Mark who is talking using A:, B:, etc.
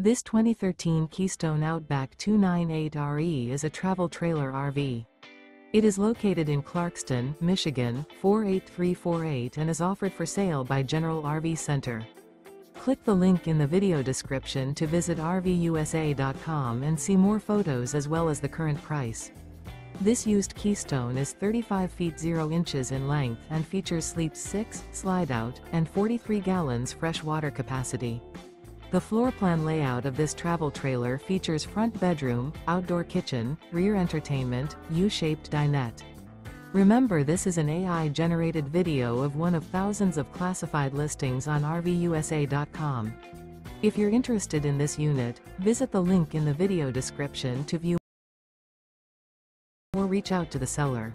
A: This 2013 Keystone Outback 298RE is a travel trailer RV. It is located in Clarkston, Michigan, 48348 and is offered for sale by General RV Center. Click the link in the video description to visit RVUSA.com and see more photos as well as the current price. This used Keystone is 35 feet 0 inches in length and features Sleep 6, Slideout, and 43 gallons fresh water capacity. The floor plan layout of this travel trailer features front bedroom, outdoor kitchen, rear entertainment, U-shaped dinette. Remember, this is an AI-generated video of one of thousands of classified listings on RVUSA.com. If you're interested in this unit, visit the link in the video description to view or reach out to the seller.